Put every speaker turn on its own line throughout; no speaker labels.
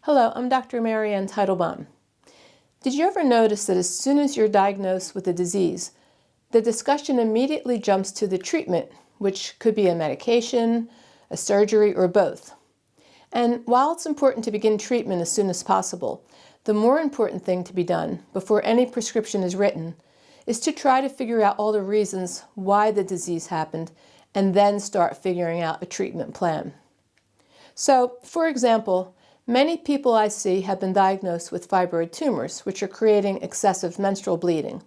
Hello, I'm Dr. Marianne Teitelbaum. Did you ever notice that as soon as you're diagnosed with a disease, the discussion immediately jumps to the treatment, which could be a medication, a surgery, or both? And while it's important to begin treatment as soon as possible, the more important thing to be done before any prescription is written is to try to figure out all the reasons why the disease happened and then start figuring out a treatment plan. So, for example, many people I see have been diagnosed with fibroid tumors, which are creating excessive menstrual bleeding.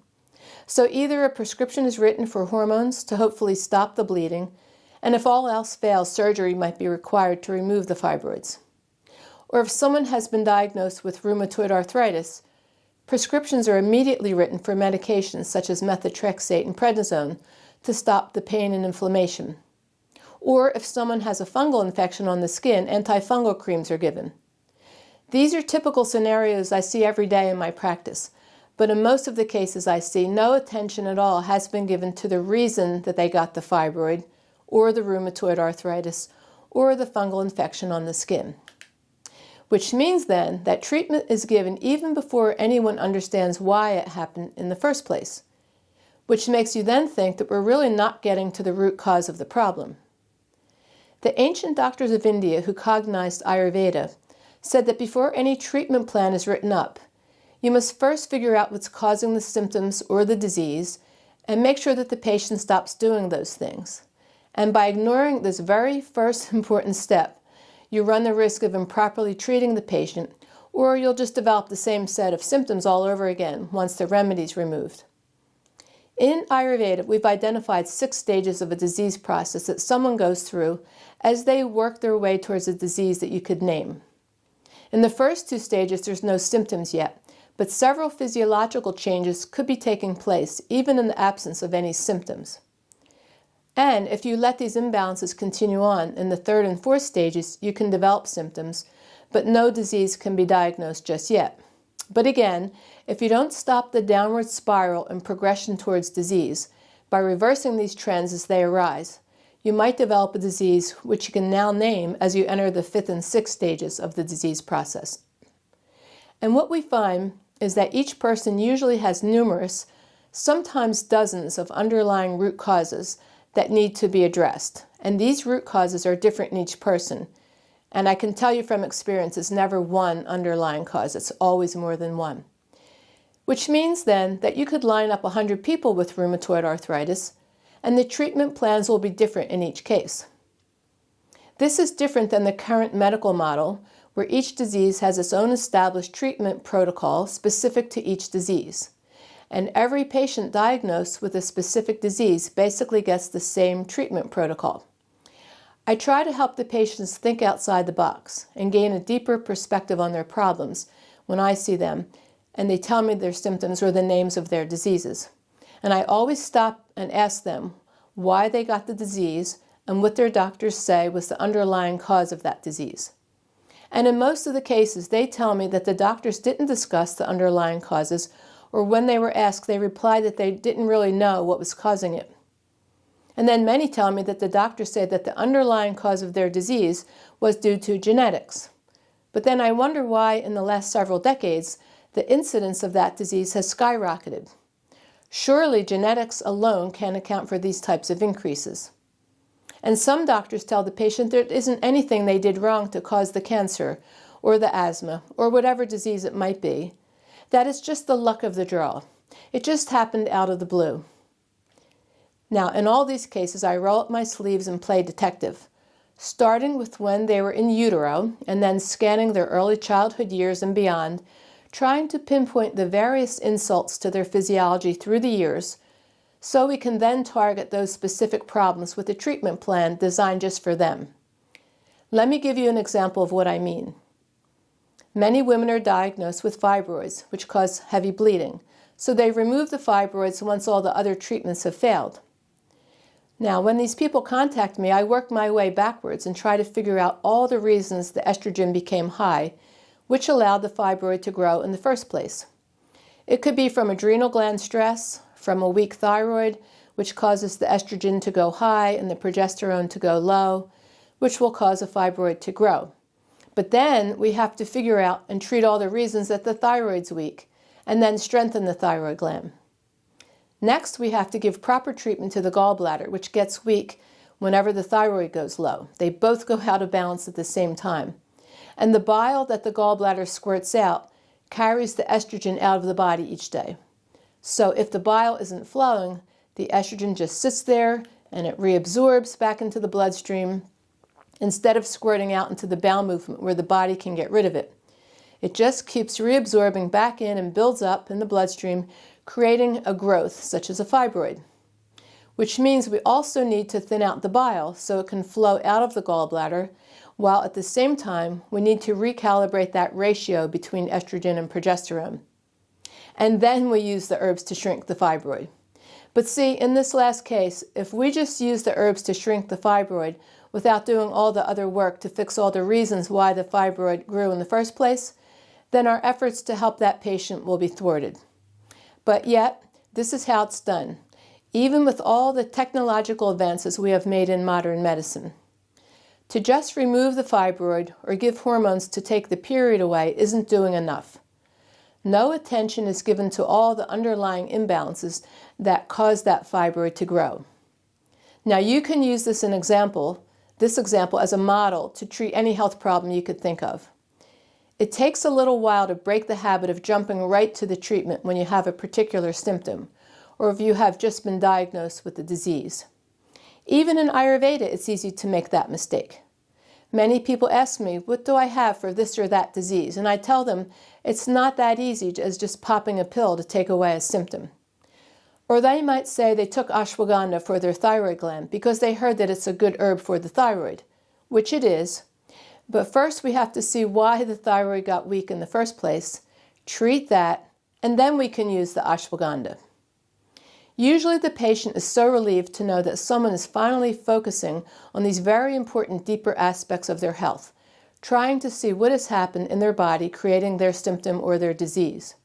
So either a prescription is written for hormones to hopefully stop the bleeding, and if all else fails, surgery might be required to remove the fibroids. Or if someone has been diagnosed with rheumatoid arthritis, prescriptions are immediately written for medications such as methotrexate and prednisone to stop the pain and inflammation. Or if someone has a fungal infection on the skin, antifungal creams are given. These are typical scenarios I see every day in my practice, but in most of the cases I see, no attention at all has been given to the reason that they got the fibroid, or the rheumatoid arthritis, or the fungal infection on the skin. Which means then that treatment is given even before anyone understands why it happened in the first place, which makes you then think that we're really not getting to the root cause of the problem. The ancient doctors of India who cognized Ayurveda said that before any treatment plan is written up, you must first figure out what's causing the symptoms or the disease and make sure that the patient stops doing those things. And by ignoring this very first important step, you run the risk of improperly treating the patient, or you'll just develop the same set of symptoms all over again once the remedy's removed. In Ayurveda, we've identified 6 stages of a disease process that someone goes through as they work their way towards a disease that you could name. In the first 2 stages, there's no symptoms yet, but several physiological changes could be taking place even in the absence of any symptoms. And if you let these imbalances continue on in the 3rd and 4th stages, you can develop symptoms, but no disease can be diagnosed just yet. But again, if you don't stop the downward spiral and progression towards disease by reversing these trends as they arise, you might develop a disease which you can now name as you enter the 5th and 6th stages of the disease process. And what we find is that each person usually has numerous, sometimes dozens of underlying root causes that need to be addressed. And these root causes are different in each person. And I can tell you from experience, it's never one underlying cause, it's always more than one. Which means then that you could line up 100 people with rheumatoid arthritis, and the treatment plans will be different in each case. This is different than the current medical model, where each disease has its own established treatment protocol specific to each disease. And every patient diagnosed with a specific disease basically gets the same treatment protocol. I try to help the patients think outside the box and gain a deeper perspective on their problems when I see them and they tell me their symptoms or the names of their diseases. And I always stop and ask them why they got the disease and what their doctors say was the underlying cause of that disease. And in most of the cases, they tell me that the doctors didn't discuss the underlying causes, or when they were asked, they replied that they didn't really know what was causing it. And then many tell me that the doctors say that the underlying cause of their disease was due to genetics. But then I wonder why in the last several decades, the incidence of that disease has skyrocketed. Surely genetics alone can't account for these types of increases. And some doctors tell the patient there isn't anything they did wrong to cause the cancer, or the asthma, or whatever disease it might be. That it's just the luck of the draw. It just happened out of the blue. Now, in all these cases, I roll up my sleeves and play detective, starting with when they were in utero and then scanning their early childhood years and beyond, trying to pinpoint the various insults to their physiology through the years, so we can then target those specific problems with a treatment plan designed just for them. Let me give you an example of what I mean. Many women are diagnosed with fibroids, which cause heavy bleeding, so they remove the fibroids once all the other treatments have failed. Now, when these people contact me, I work my way backwards and try to figure out all the reasons the estrogen became high, which allowed the fibroid to grow in the first place. It could be from adrenal gland stress, from a weak thyroid, which causes the estrogen to go high and the progesterone to go low, which will cause a fibroid to grow. But then we have to figure out and treat all the reasons that the thyroid's weak, and then strengthen the thyroid gland. Next, we have to give proper treatment to the gallbladder, which gets weak whenever the thyroid goes low. They both go out of balance at the same time. And the bile that the gallbladder squirts out carries the estrogen out of the body each day. So if the bile isn't flowing, the estrogen just sits there and it reabsorbs back into the bloodstream instead of squirting out into the bowel movement where the body can get rid of it. It just keeps reabsorbing back in and builds up in the bloodstream, creating a growth such as a fibroid, which means we also need to thin out the bile so it can flow out of the gallbladder, while at the same time we need to recalibrate that ratio between estrogen and progesterone. And then we use the herbs to shrink the fibroid. But see, in this last case, if we just use the herbs to shrink the fibroid without doing all the other work to fix all the reasons why the fibroid grew in the first place, then our efforts to help that patient will be thwarted. But yet, this is how it's done, even with all the technological advances we have made in modern medicine. To just remove the fibroid or give hormones to take the period away isn't doing enough. No attention is given to all the underlying imbalances that cause that fibroid to grow. Now you can use this example as a model to treat any health problem you could think of. It takes a little while to break the habit of jumping right to the treatment when you have a particular symptom, or if you have just been diagnosed with a disease. Even in Ayurveda, it's easy to make that mistake. Many people ask me, what do I have for this or that disease? And I tell them it's not that easy as just popping a pill to take away a symptom. Or they might say they took ashwagandha for their thyroid gland because they heard that it's a good herb for the thyroid, which it is. But first we have to see why the thyroid got weak in the first place, treat that, and then we can use the ashwagandha. Usually the patient is so relieved to know that someone is finally focusing on these very important deeper aspects of their health, trying to see what has happened in their body creating their symptom or their disease.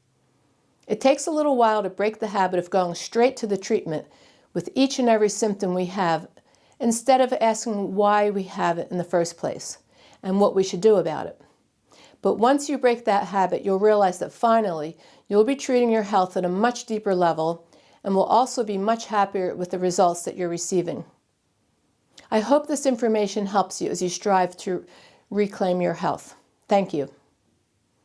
It takes a little while to break the habit of going straight to the treatment with each and every symptom we have, instead of asking why we have it in the first place and what we should do about it. But once you break that habit, you'll realize that finally you'll be treating your health at a much deeper level and will also be much happier with the results that you're receiving. I hope this information helps you as you strive to reclaim your health. Thank you.